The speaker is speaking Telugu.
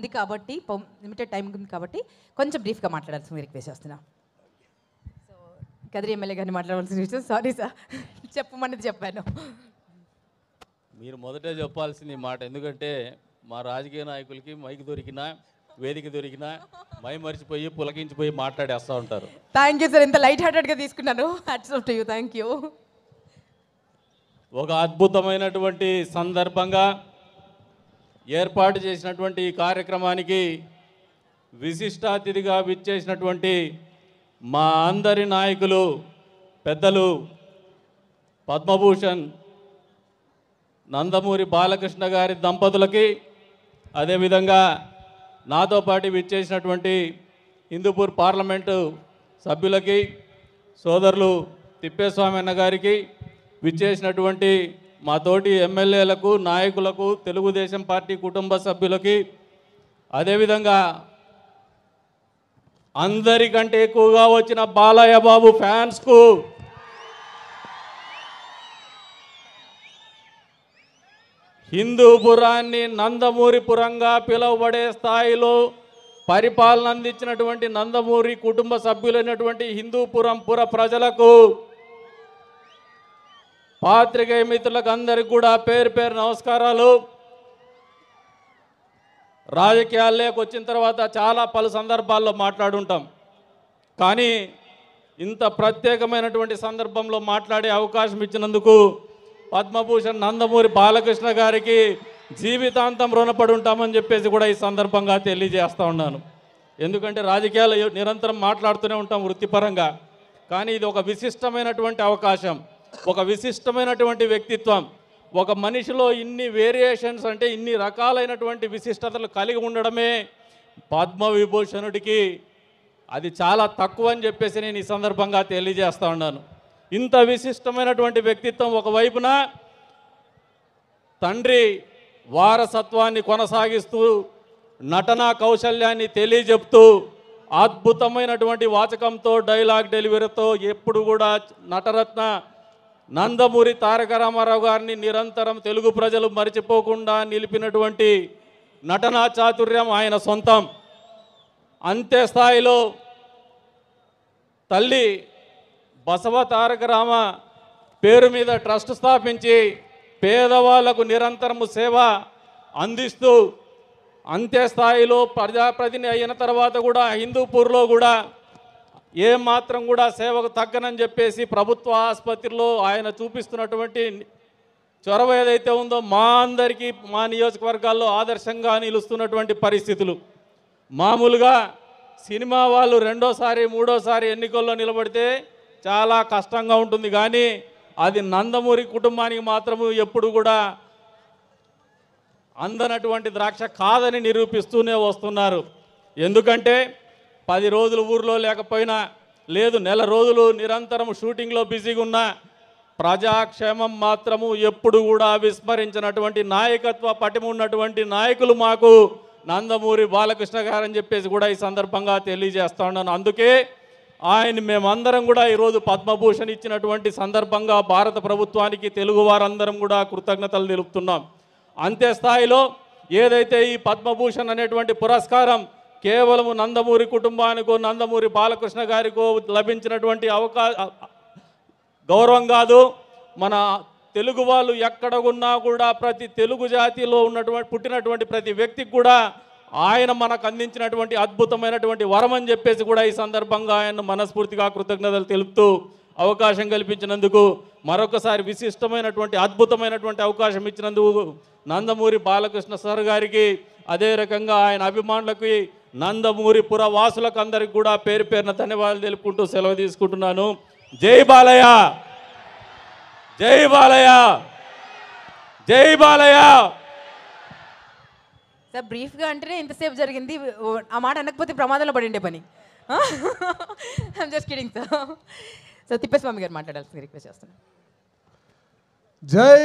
ఉంది కాబట్టి, లిమిటెడ్ టైం ఉంది కాబట్టి కొంచెం బ్రీఫ్గా మాట్లాడాల్సింది రిక్వెస్ట్ చేస్తున్నా. సో కదిరి ఎమ్మెల్యే గారిని మాట్లాడవలసిన విషయం, సారీ సార్, చెప్పమన్నది చెప్పాను. మీరు మొదటే చెప్పాల్సింది మాట, ఎందుకంటే మా రాజకీయ నాయకులకి మైక్ దొరికినా వేదిక దొరికినా మై మర్చిపోయి పులకించిపోయి మాట్లాడేస్తూ ఉంటారు. థ్యాంక్ యూ సార్, ఇంత లైట్ హార్టెడ్గా తీసుకున్నాను. Hats off to you, thank you. ఒక అద్భుతమైనటువంటి సందర్భంగా ఏర్పాటు చేసినటువంటి ఈ కార్యక్రమానికి విశిష్ట అతిథిగా విచ్చేసినటువంటి మా అందరి నాయకులు పెద్దలు పద్మభూషణ్ నందమూరి బాలకృష్ణ గారి దంపతులకి, అదేవిధంగా నాతో పాటు విచ్చేసినటువంటి హిందూపూర్ పార్లమెంటు సభ్యులకి, సోదరులు తిప్పేస్వామి అన్న గారికి, విచ్చేసినటువంటి మా తోటి ఎమ్మెల్యేలకు, నాయకులకు, తెలుగుదేశం పార్టీ కుటుంబ సభ్యులకి, అదేవిధంగా అందరికంటే ఎక్కువగా వచ్చిన బాలయ్య బాబు ఫ్యాన్స్కు, హిందూపురాన్ని నందమూరిపురంగా పిలువబడే స్థాయిలో పరిపాలన అందించినటువంటి నందమూరి కుటుంబ సభ్యులైనటువంటి హిందూపురం పుర ప్రజలకు, పాత్రికేయ మిత్రులకు అందరికీ కూడా పేరు పేరు నమస్కారాలు. రాజకీయాల్లోకి వచ్చిన తర్వాత చాలా పలు సందర్భాల్లో మాట్లాడుంటాం, కానీ ఇంత ప్రత్యేకమైనటువంటి సందర్భంలో మాట్లాడే అవకాశం ఇచ్చినందుకు పద్మభూషణ్ నందమూరి బాలకృష్ణ గారికి జీవితాంతం రుణపడి ఉంటామని చెప్పేసి కూడా ఈ సందర్భంగా తెలియజేస్తూ ఉన్నాను. ఎందుకంటే రాజకీయాలు నిరంతరం మాట్లాడుతూనే ఉంటాం వృత్తిపరంగా, కానీ ఇది ఒక విశిష్టమైనటువంటి అవకాశం, ఒక విశిష్టమైనటువంటి వ్యక్తిత్వం. ఒక మనిషిలో ఇన్ని వేరియేషన్స్, అంటే ఇన్ని రకాలైనటువంటి విశిష్టతలు కలిగి ఉండడమే పద్మవిభూషణుడికి అది చాలా తక్కువ అని చెప్పేసి నేను ఈ సందర్భంగా తెలియజేస్తూ ఉన్నాను. ఇంత విశిష్టమైనటువంటి వ్యక్తిత్వం, ఒకవైపున తండ్రి వారసత్వాన్ని కొనసాగిస్తూ నటనా కౌశల్యాన్ని తెలియజెప్తూ అద్భుతమైనటువంటి వాచకంతో, డైలాగ్ డెలివరీతో ఎప్పుడు కూడా నటరత్న నందమూరి తారక రామారావు గారిని నిరంతరం తెలుగు ప్రజలు మరిచిపోకుండా నిలిపినటువంటి నటనా చాతుర్యం ఆయన సొంతం. అంతే స్థాయిలో తల్లి బసవ తారక రామ పేరు మీద ట్రస్ట్ స్థాపించి పేదవాళ్లకు నిరంతరము సేవ అందిస్తూ, అంతే స్థాయిలో ప్రజాప్రతినిధి అయిన తర్వాత కూడా హిందూపూర్లో కూడా ఏమాత్రం కూడా సేవకు తగ్గనని చెప్పేసి ప్రభుత్వ ఆసుపత్రిలో ఆయన చూపిస్తున్నటువంటి చొరవ ఏదైతే ఉందో మా అందరికీ, మా నియోజకవర్గాల్లో ఆదర్శంగా నిలుస్తున్నటువంటి పరిస్థితులు. మామూలుగా సినిమా వాళ్ళు రెండోసారి మూడోసారి ఎన్నికల్లో నిలబడితే చాలా కష్టంగా ఉంటుంది, కానీ అది నందమూరి కుటుంబానికి మాత్రము ఎప్పుడు కూడా అందనటువంటి ద్రాక్ష కాదని నిరూపిస్తూనే వస్తున్నారు. ఎందుకంటే 10 రోజులు ఊర్లో లేకపోయినా, లేదు నెల రోజులు నిరంతరం షూటింగ్లో బిజీగా ఉన్న ప్రజాక్షేమం మాత్రము ఎప్పుడు కూడా విస్మరించినటువంటి నాయకత్వ పటిమ ఉన్నటువంటి నాయకులు మాకు నందమూరి బాలకృష్ణ గారు అని చెప్పేసి కూడా ఈ సందర్భంగా తెలియజేస్తా ఉన్నాను. అందుకే ఆయన మేమందరం కూడా ఈరోజు పద్మభూషణ్ ఇచ్చినటువంటి సందర్భంగా భారత ప్రభుత్వానికి తెలుగు వారందరం కూడా కృతజ్ఞతలు తెలుపుతున్నాం. అంతే స్థాయిలో ఏదైతే ఈ పద్మభూషణ్ అనేటువంటి పురస్కారం కేవలం నందమూరి కుటుంబానికో, నందమూరి బాలకృష్ణ గారికో లభించినటువంటి గౌరవం కాదు. మన తెలుగు వాళ్ళు ఎక్కడ ఉన్నా కూడా ప్రతి తెలుగు జాతిలో పుట్టినటువంటి ప్రతి వ్యక్తికి కూడా ఆయన మనకు అందించినటువంటి అద్భుతమైనటువంటి వరం అని చెప్పేసి కూడా ఈ సందర్భంగా ఆయన మనస్ఫూర్తిగా కృతజ్ఞతలు తెలుపుతూ అవకాశం కల్పించినందుకు, మరొకసారి విశిష్టమైనటువంటి అద్భుతమైనటువంటి అవకాశం ఇచ్చినందుకు నందమూరి బాలకృష్ణ సార్ గారికి, అదే రకంగా ఆయన అభిమానులకి, నందమూరి పుర వాసులకు అందరికి కూడా పేరు పేరున ధన్యవాదాలు తెలుపుకుంటూ సెలవు తీసుకుంటున్నాను. జై బాలయ్య, జై బాలయ్య, జై బాలయ్య. సార్ బ్రీఫ్గా అంటేనే ఇంతసేపు జరిగింది, ఆ మాట అనకపోతే ప్రమాదంలో పడిండే పని. Just kidding sir. So Thippeswamy గారు మాట్లాడాల్సింది రిక్వెస్ట్ చేస్తున్నాను. జై